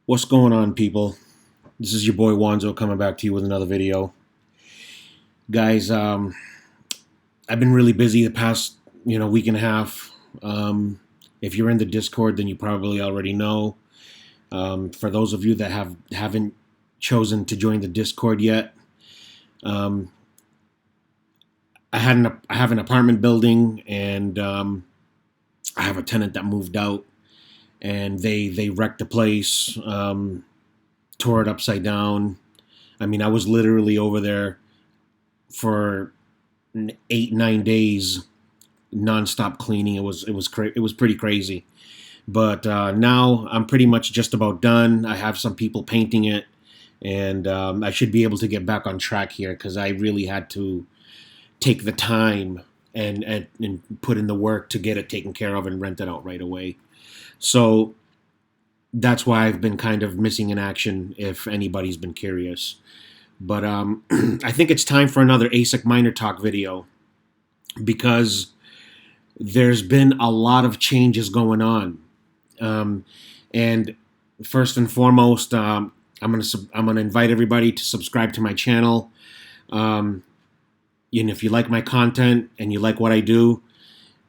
What's going on, people? This is your boy Wanzo coming back to you with another video. Guys, I've been really busy the past, week and a half. If you're in the Discord, then you probably already know. For those of you that haven't chosen to join the Discord yet, I have an apartment building, and I have a tenant that moved out, and they wrecked the place, tore it upside down. I mean, I was literally over there for 8-9 days, nonstop cleaning. It was pretty crazy. But now I'm pretty much just about done. I have some people painting it, and I should be able to get back on track here because I really had to take the time and put in the work to get it taken care of and rent it out right away. So that's why I've been kind of missing in action, if anybody's been curious. But I think it's time for another Asic miner talk video because there's been a lot of changes going on. And first and foremost, I'm gonna invite everybody to subscribe to my channel. And if you like my content and you like what I do,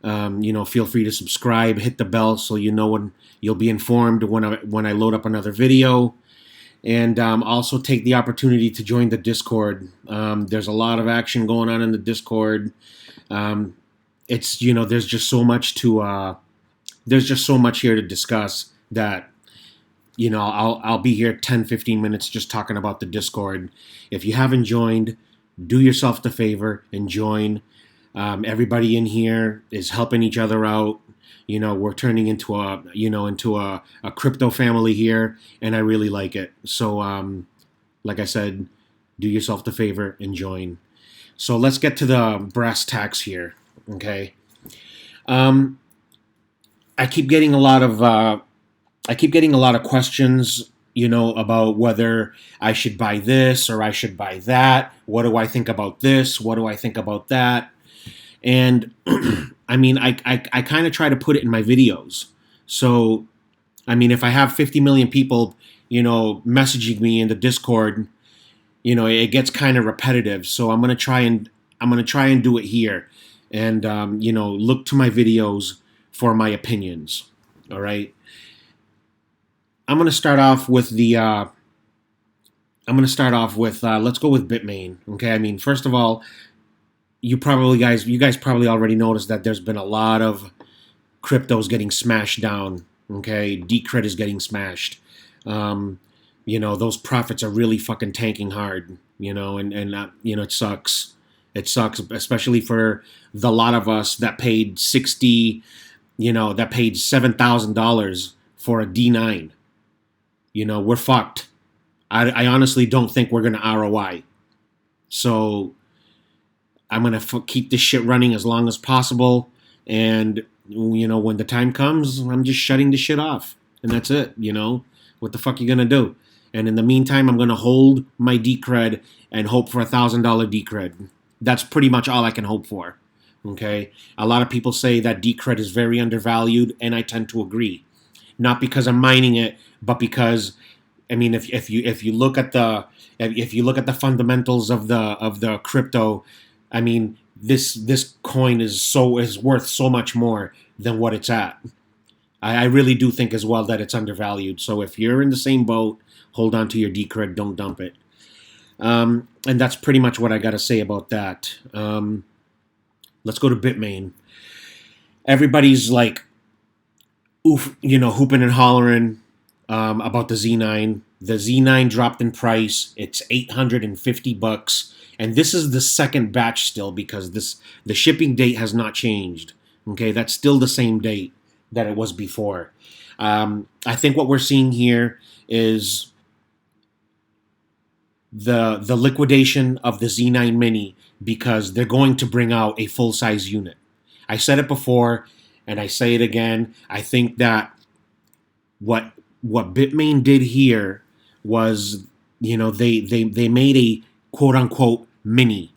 feel free to subscribe, hit the bell so you know when you'll be informed when I load up another video. And also take the opportunity to join the Discord. There's a lot of action going on in the Discord. It's there's just so much here to discuss that I'll be here 10-15 minutes just talking about the Discord. If you haven't joined, do yourself the favor and join. Everybody in here is helping each other out. We're turning into a crypto family here, and I really like it. So, like I said, do yourself the favor and join. So let's get to the brass tacks here, okay? I keep getting a lot of questions, about whether I should buy this or I should buy that. What do I think about this? What do I think about that? And I mean, I kind of try to put it in my videos. So, I mean, if I have 50 million people, messaging me in the Discord, it gets kind of repetitive. So I'm gonna try and do it here, and look to my videos for my opinions. All right. I'm gonna start off with let's go with Bitmain. Okay. I mean, first of all, you guys probably already noticed that there's been a lot of cryptos getting smashed down. Okay, Decred is getting smashed. Those profits are really fucking tanking hard. And it sucks. It sucks, especially for the lot of us that paid $7,000 for a D9. We're fucked. I honestly don't think we're gonna ROI. So I'm going to keep this shit running as long as possible. And, when the time comes, I'm just shutting the shit off. And that's it, What the fuck you going to do? And in the meantime, I'm going to hold my Decred and hope for $1,000 Decred. That's pretty much all I can hope for. Okay? A lot of people say that Decred is very undervalued, and I tend to agree. Not because I'm mining it, but because, I mean, if you look at the fundamentals of the crypto, I mean, this coin is worth so much more than what it's at. I really do think as well that it's undervalued. So if you're in the same boat, hold on to your Decred, don't dump it. And that's pretty much what I got to say about that. Let's go to Bitmain. Everybody's like, hooping and hollering about the Z9. The Z9 dropped in price. It's $850. And this is the second batch still because the shipping date has not changed. Okay, that's still the same date that it was before. I think what we're seeing here is the liquidation of the Z9 Mini because they're going to bring out a full-size unit. I said it before, and I say it again. I think that what Bitmain did here was, they made a quote-unquote mini,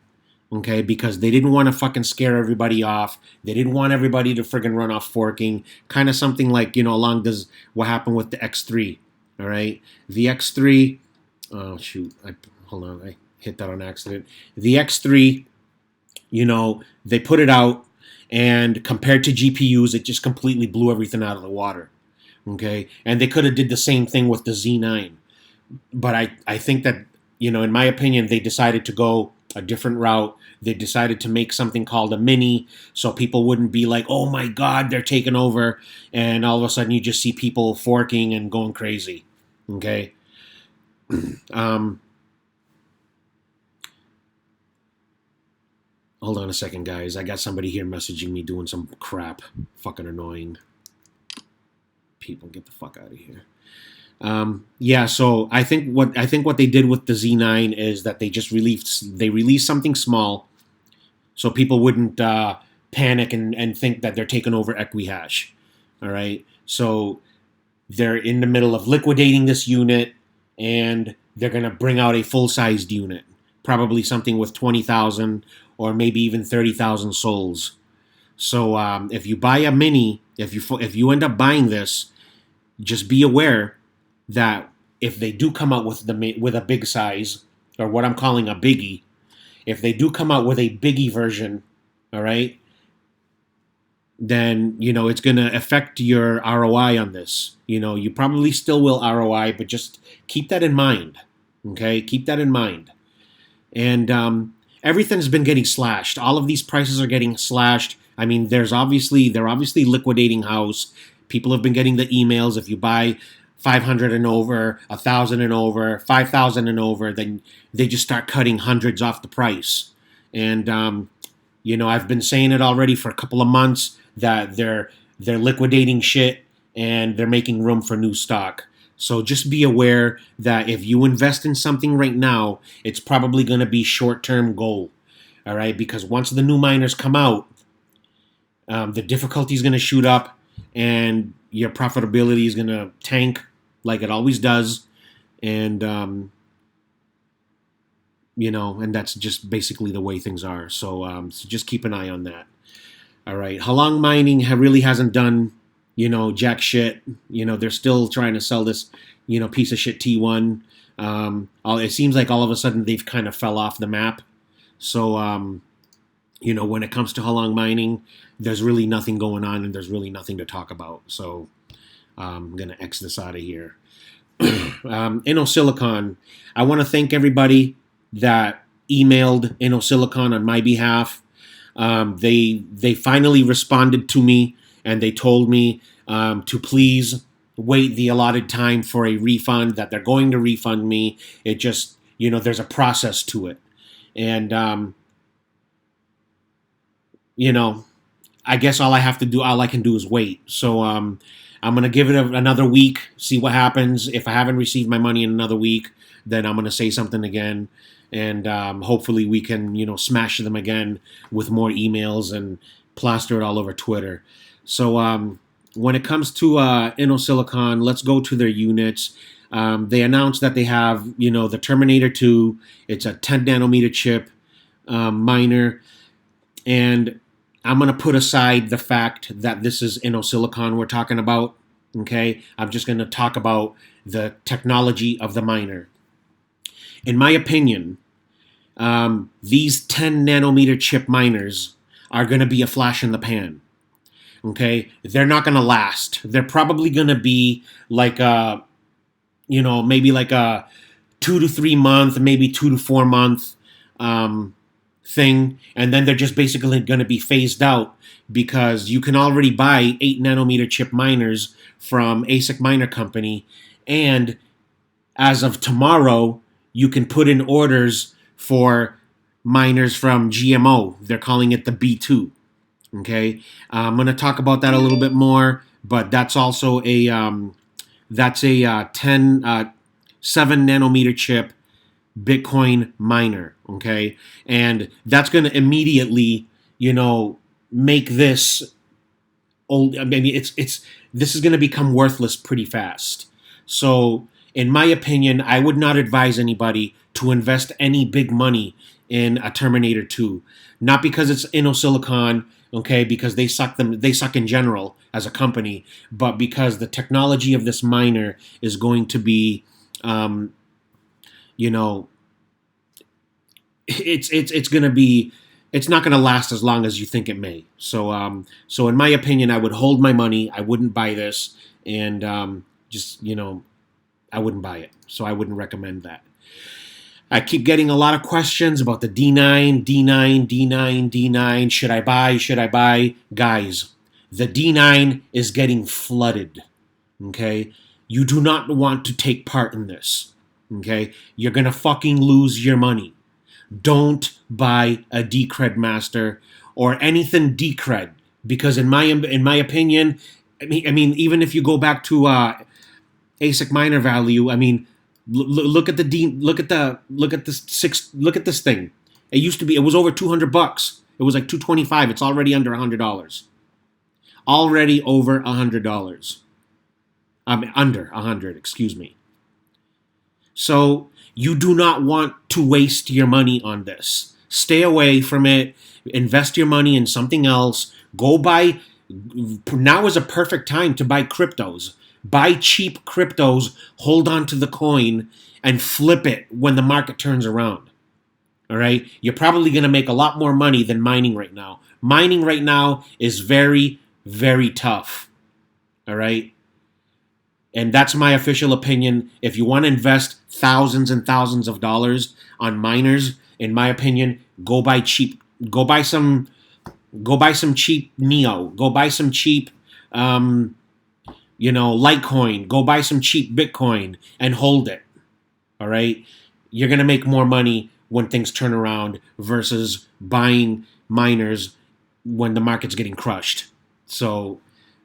Okay, because they didn't want to fucking scare everybody off. They didn't want everybody to friggin' run off forking. Kind of something like, along does what happened with the X3. All right, the X3. Oh shoot! Hold on, I hit that on accident. The X3. They put it out, and compared to GPUs, it just completely blew everything out of the water. Okay, and they could have did the same thing with the Z9, but I think that in my opinion, they decided to go a different route. They decided to make something called a mini, so people wouldn't be like, "Oh my God, they're taking over," and all of a sudden you just see people forking and going crazy. Okay. um, Hold on a second, guys. I got somebody here messaging me doing some crap. Fucking annoying. People, get the fuck out of here. Yeah, so I think what they did with the Z9 is that they released something small, so people wouldn't panic and think that they're taking over Equihash. All right, so they're in the middle of liquidating this unit, and they're gonna bring out a full-sized unit, probably something with 20,000 or maybe even 30,000 souls. So if you buy a mini, if you end up buying this, just be aware that if they do come out with a big size, or what I'm calling a biggie, if they do come out with a biggie version, all right, then it's going to affect your ROI on this. You probably still will ROI, but just keep that in mind. Okay, keep that in mind. And everything's been getting slashed. All of these prices are getting slashed. I mean, they're obviously liquidating house. People have been getting the emails. If you buy 500 and over, 1,000 and over, 5,000 and over, then they just start cutting hundreds off the price. And I've been saying it already for a couple of months that they're liquidating shit and they're making room for new stock. So just be aware that if you invest in something right now, it's probably going to be short-term goal. All right, because once the new miners come out, the difficulty is going to shoot up, and your profitability is going to tank like it always does, and and that's just basically the way things are. So just keep an eye on that. All right, Halong Mining really hasn't done jack shit. They're still trying to sell this piece of shit T1. It seems like all of a sudden they've kind of fell off the map. So when it comes to Halong Mining, there's really nothing going on, and there's really nothing to talk about. So I'm going to X this out of here. InnoSilicon, I want to thank everybody that emailed InnoSilicon on my behalf. They finally responded to me, and they told me to please wait the allotted time for a refund, that they're going to refund me. It just, there's a process to it. And I guess all I can do is wait. So I'm going to give it another week, see what happens. If I haven't received my money in another week, then I'm going to say something again. And hopefully we can, smash them again with more emails and plaster it all over Twitter. So when it comes to InnoSilicon, let's go to their units. They announced that they have, the Terminator 2. It's a 10 nanometer chip miner. And I'm going to put aside the fact that this is InnoSilicon we're talking about, okay? I'm just going to talk about the technology of the miner. In my opinion, these 10 nanometer chip miners are going to be a flash in the pan, okay? They're not going to last. They're probably going to be like maybe like a 2 to 3 month, maybe 2 to 4 month thing, and then they're just basically going to be phased out, because you can already buy 8 nanometer chip miners from Asic Miner Company, and as of tomorrow, you can put in orders for miners from GMO. They're calling it the B2. Okay, I'm going to talk about that a little bit more, but that's also a 7 nanometer chip Bitcoin miner, okay? And that's going to immediately, make this old. I mean, this is going to become worthless pretty fast. So, in my opinion, I would not advise anybody to invest any big money in a Terminator 2. Not because it's InnoSilicon, okay, because they suck in general as a company, but because the technology of this miner is going to be, you know, it's going to be, it's not going to last as long as you think it may. So so in my opinion, I would hold my money. I wouldn't buy this, and just I wouldn't buy it. So I wouldn't recommend that. I keep getting a lot of questions about the D9, D9, D9, D9. Should I buy? Should I buy? Guys, the D9 is getting flooded. Okay? You do not want to take part in this. Okay? You're going to fucking lose your money. Don't buy a Decred Master or anything Decred, because in my opinion, I mean even if you go back to Asic miner value, I mean, look at this thing. It was over $200. It was like $225. It's already under $100. Already over $100. Under 100. Excuse me. So you do not want to waste your money on this. Stay away from it. Invest your money in something else. Go buy. Now is a perfect time to buy cryptos. Buy cheap cryptos, hold on to the coin, and flip it when the market turns around. All right? You're probably going to make a lot more money than mining right now. Mining right now is very, very tough. All right? And that's my official opinion. If you want to invest thousands and thousands of dollars on miners, in my opinion, go buy cheap. Go buy some cheap Neo. Go buy some cheap Litecoin, go buy some cheap Bitcoin and hold it. All right? You're going to make more money when things turn around versus buying miners when the market's getting crushed. So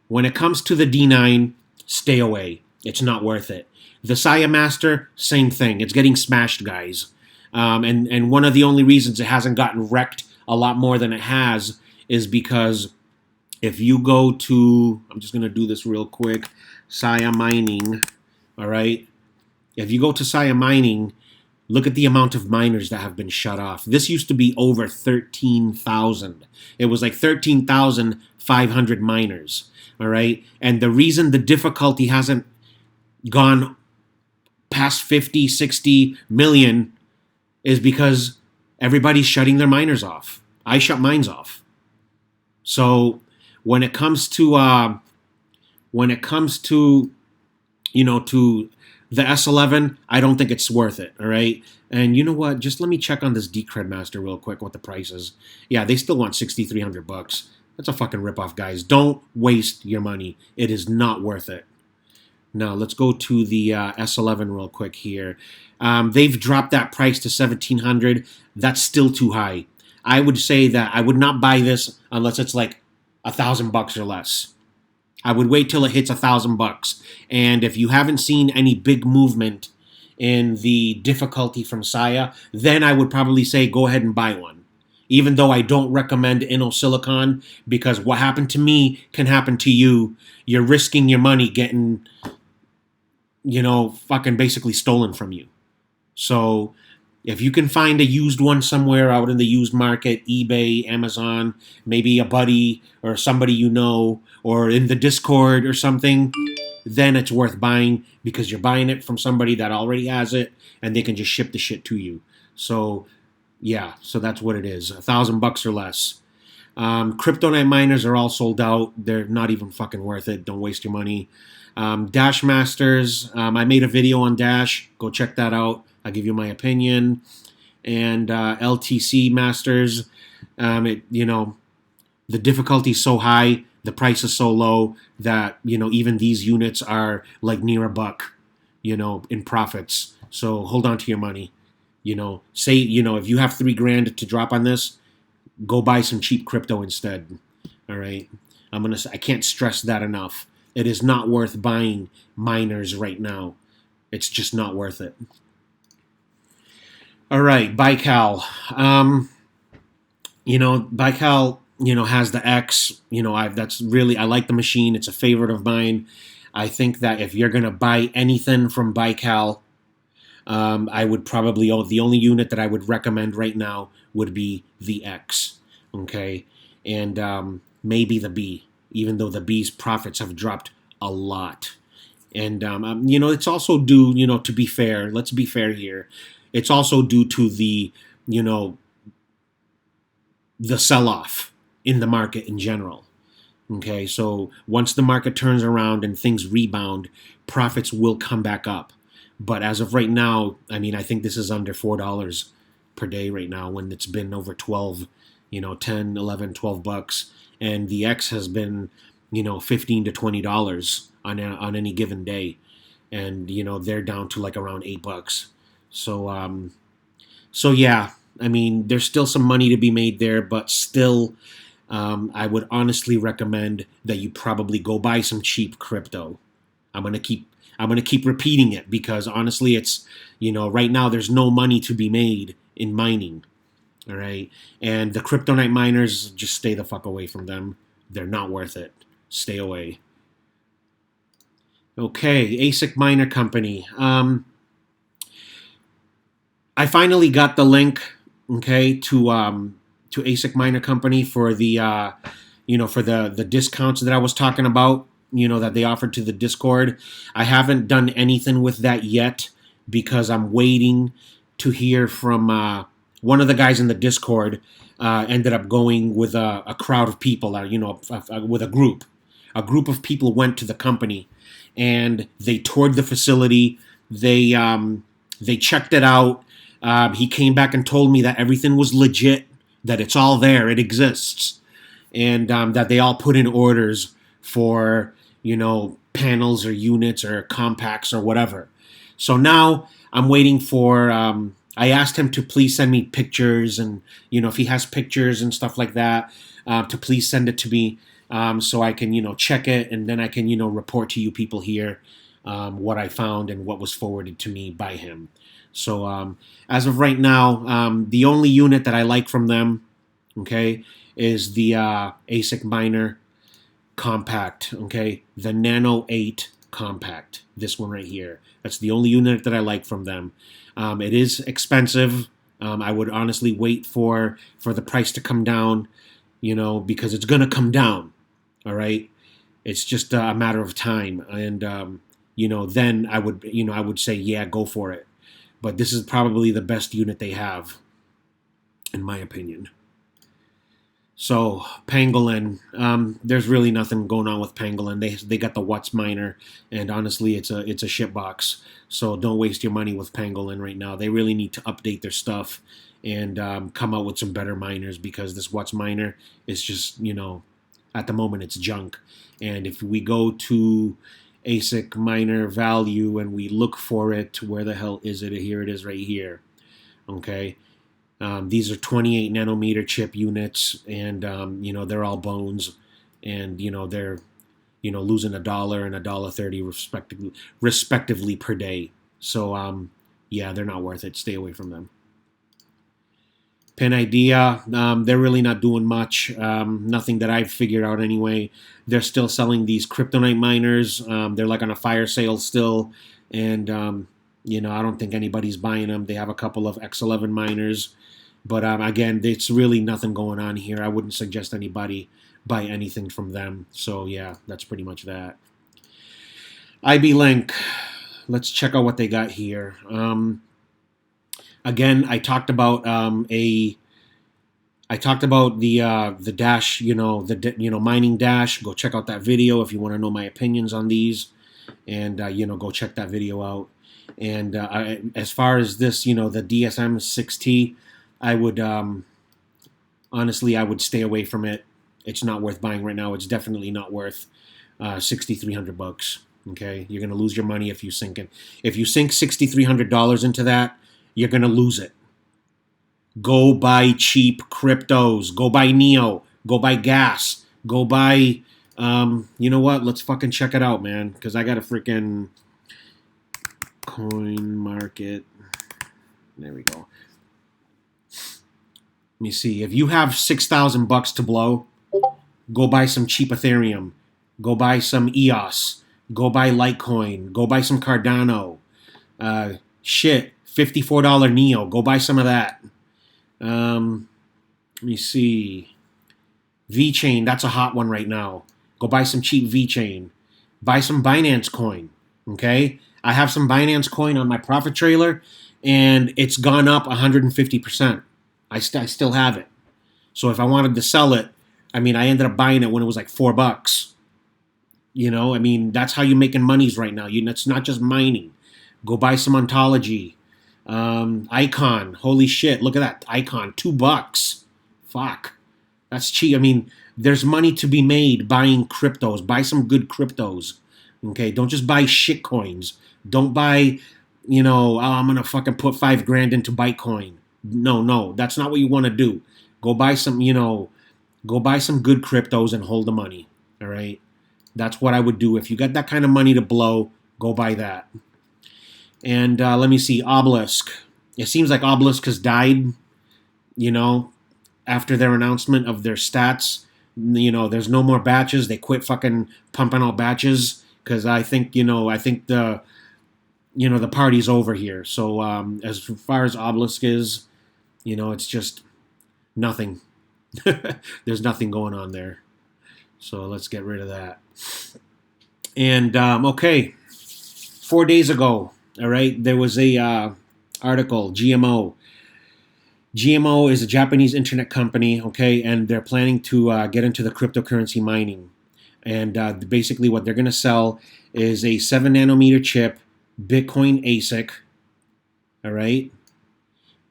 when it comes to the D9, stay away. It's not worth it. The Saya Master, same thing. It's getting smashed, guys. And one of the only reasons it hasn't gotten wrecked a lot more than it has is because if you go to, I'm just going to do this real quick, Saya Mining, all right? If you go to Saya Mining, look at the amount of miners that have been shut off. This used to be over 13,000. It was like 13,500 miners, all right? And the reason the difficulty hasn't gone past 50, 60 million is because everybody's shutting their miners off. I shut mines off. So when it comes to to the S11, I don't think it's worth it. All right, and you know what? Just let me check on this Decred Master real quick. What the price is? Yeah, they still want $6,300. That's a fucking ripoff, guys. Don't waste your money. It is not worth it. Now let's go to the S11 real quick here. They've dropped that price to $1,700. That's still too high. I would say that I would not buy this unless it's like $1,000 or less. I would wait till it hits $1,000. And if you haven't seen any big movement in the difficulty from Saya, then I would probably say go ahead and buy one. Even though I don't recommend InnoSilicon, because what happened to me can happen to you. You're risking your money getting, fucking basically stolen from you. So if you can find a used one somewhere out in the used market, eBay, Amazon, maybe a buddy or somebody you know, or in the Discord or something, then it's worth buying because you're buying it from somebody that already has it and they can just ship the shit to you. So, yeah, so that's what it is. $1,000 or less. Kryptonite miners are all sold out. They're not even fucking worth it. Don't waste your money. Dash Masters, I made a video on Dash. Go check that out. I'll give you my opinion. And LTC Masters, the difficulty is so high, the price is so low that, even these units are like near $1, in profits. So hold on to your money. Say, if you have $3,000 to drop on this, go buy some cheap crypto instead. All right. I can't stress that enough. It is not worth buying miners right now. It's just not worth it. All right, Bycal. Bycal, has the X. I like the machine. It's a favorite of mine. I think that if you're gonna buy anything from Bycal, I would probably, the only unit that I would recommend right now would be the X, okay, and maybe the B, even though the B's profits have dropped a lot. And it's also due, to be fair, let's be fair here. It's also due to you know, the sell-off in the market in general. Okay, so once the market turns around and things rebound, profits will come back up. But as of right now, I mean, I think this is under $4 per day right now when it's been over 12, 10, 11, 12 bucks. And the X has been, $15 to $20 on any given day. And, they're down to like around $8. So yeah, I mean, there's still some money to be made there, but still, I would honestly recommend that you probably go buy some cheap crypto. I'm gonna keep repeating it because honestly, it's right now there's no money to be made in mining. All right, and the Kryptonite miners, just stay the fuck away from them. They're not worth it. Stay away. Okay, Asic Miner Company. I finally got the link, okay, to Asic Miner Company for the for the discounts that I was talking about, that they offered to the Discord. I haven't done anything with that yet because I'm waiting to hear from one of the guys in the Discord. Ended up going with a crowd of people, with a group. A group of people went to the company, and they toured the facility. They checked it out. He came back and told me that everything was legit, that it's all there, it exists, and that they all put in orders for, panels or units or compacts or whatever. So now I'm waiting for, I asked him to please send me pictures and, if he has pictures and stuff like that, to please send it to me so I can, check it and then I can, report to you people here what I found and what was forwarded to me by him. So as of right now, the only unit that I like from them, okay, is the ASIC Miner Compact, okay, the Nano 8 Compact. This one right here. That's the only unit that I like from them. It is expensive. I would honestly wait for the price to come down, because it's gonna come down. All right, it's just a matter of time, and then I would say yeah, go for it. But this is probably the best unit they have, in my opinion. So Pangolin, there's really nothing going on with Pangolin. They got the What's miner, and honestly, it's a shitbox. So don't waste your money with Pangolin right now. They really need to update their stuff and come out with some better miners because this What's miner is just at the moment it's junk. And if we go to ASIC miner value and we look for it, where the hell is it? Here it is right here. Okay. These are 28 nanometer chip units, and they're all bones, and they're losing $1 and $1.30 respectively per day. So yeah, they're not worth it. Stay away from them. Pin Idea, they're really not doing much. Nothing that I've figured out anyway. They're still selling these Kryptonite miners. They're like on a fire sale still, and I don't think anybody's buying them. They have a couple of S11 miners. But again, it's really nothing going on here. I wouldn't suggest anybody buy anything from them. So yeah, that's pretty much that. IB Link. Let's check out what they got here. Again, I talked about the dash, mining dash. Go check out that video if you want to know my opinions on these, and go check that video out. And as far as this, the DSM 6T. I would honestly, I would stay away from it. It's not worth buying right now. It's definitely not worth $6,300. Okay, you're gonna lose your money if you sink it. If you sink $6,300 into that, you're gonna lose it. Go buy cheap cryptos. Go buy Neo. Go buy gas. Go buy. You know what? Let's fucking check it out, man. Because I got a freaking coin market. There we go. Let me see. If you have $6,000 to blow, go buy some cheap Ethereum. Go buy some EOS. Go buy Litecoin. Go buy some Cardano. Shit. $54 Neo. Go buy some of that. Let me see. VeChain, that's a hot one right now. Go buy some cheap VeChain. Buy some Binance coin. Okay? I have some Binance coin on my profit trailer, and it's gone up 150%. I still have it. So if I wanted to sell it, I mean, I ended up buying it when it was like $4. You know, I mean, that's how you're making monies right now. It's not just mining. Go buy some Ontology. Icon. Holy shit. Look at that. Icon. $2. Fuck. That's cheap. I mean, there's money to be made buying cryptos. Buy some good cryptos. Okay? Don't just buy shit coins. Don't buy, I'm going to fucking put $5,000 into Bitcoin. No. That's not what you want to do. Go buy some, go buy some good cryptos and hold the money. All right? That's what I would do. If you got that kind of money to blow, go buy that. And let me see, Obelisk. It seems like Obelisk has died, after their announcement of their stats. There's no more batches. They quit fucking pumping out batches because I think the party's over here. So as far as Obelisk is, it's just nothing. There's nothing going on there. So let's get rid of that. And okay, 4 days ago, all right, there was a article, GMO. GMO is a Japanese internet company, okay, and they're planning to get into the cryptocurrency mining. And basically what they're going to sell is a 7 nanometer chip, Bitcoin Asic, all right?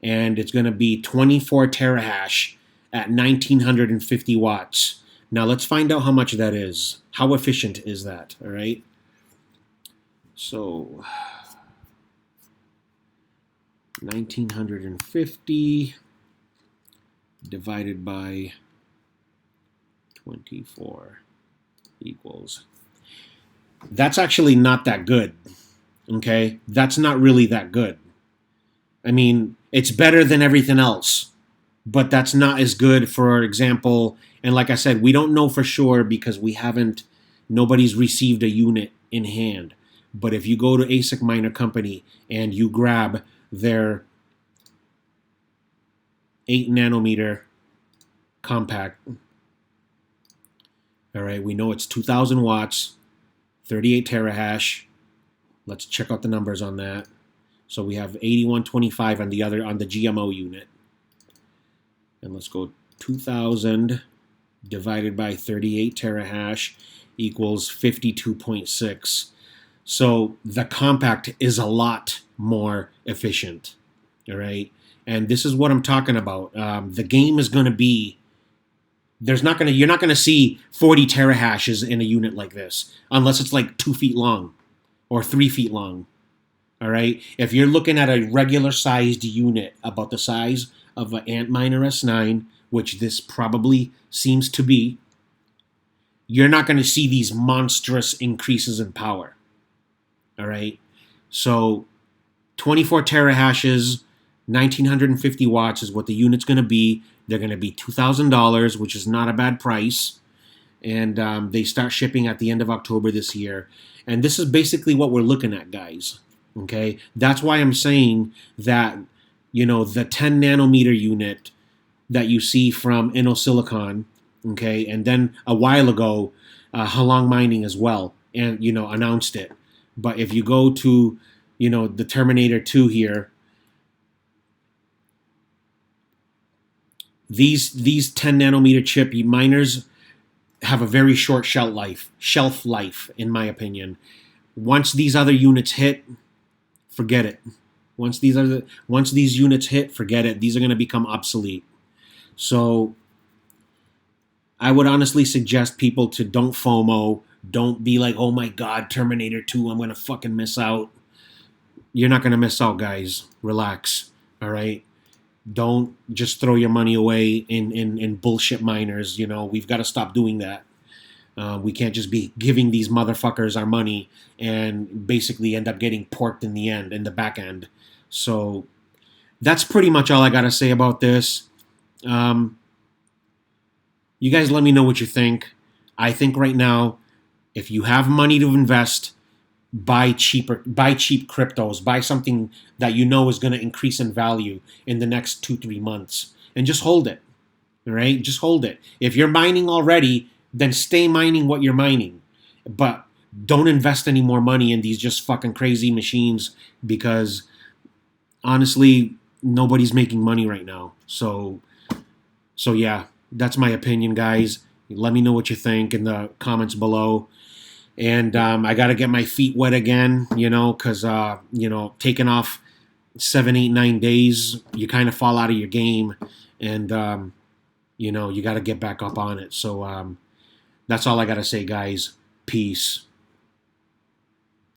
And it's going to be 24 terahash at 1950 watts. Now let's find out how much that is. How efficient is that, all right? So 1950 divided by 24 equals. That's actually not that good, okay? That's not really that good. I mean, it's better than everything else, but that's not as good, for example. And like I said, we don't know for sure because nobody's received a unit in hand. But if you go to Asic Miner Company and you grab their 8 nanometer compact, all right, we know it's 2,000 watts, 38 terahash. Let's check out the numbers on that. So we have 8125 on the GMO unit. And let's go 2,000 divided by 38 terahash equals 52.6. So the compact is a lot more efficient, all right? And this is what I'm talking about. The game is going to be, you're not going to see 40 terahashes in a unit like this, unless it's like 2 feet long or 3 feet long, all right? If you're looking at a regular sized unit about the size of an Antminer S9, which this probably seems to be, you're not going to see these monstrous increases in power. All right. So 24 terahashes, 1950 watts is what the unit's going to be. They're going to be $2,000, which is not a bad price. And they start shipping at the end of October this year. And this is basically what we're looking at, guys. Okay. That's why I'm saying that, the 10 nanometer unit that you see from InnoSilicon, okay, and then a while ago, Halong Mining as well, and, announced it. But if you go to, the Terminator 2 here, these 10 nanometer chip miners have a very short shelf life, in my opinion. Once these other units hit, forget it. Once these units hit, forget it. These are going to become obsolete. So I would honestly suggest people to don't FOMO. Don't be like, oh my God, Terminator 2, I'm going to fucking miss out. You're not going to miss out, guys. Relax, all right? Don't just throw your money away in bullshit miners. We've got to stop doing that. We can't just be giving these motherfuckers our money and basically end up getting porked in the back end. So that's pretty much all I got to say about this. You guys let me know what you think. I think right now, if you have money to invest, buy cheap cryptos, buy something that you know is going to increase in value in the next 2-3 months, and just hold it. All right, just hold it. If you're mining already, then stay mining what you're mining, but don't invest any more money in these just fucking crazy machines, because honestly, nobody's making money right now. So yeah, that's my opinion, guys. Let me know what you think in the comments below. And I got to get my feet wet again, because taking off 7, 8, 9 days, you kind of fall out of your game, and you got to get back up on it. So that's all I got to say, guys. Peace.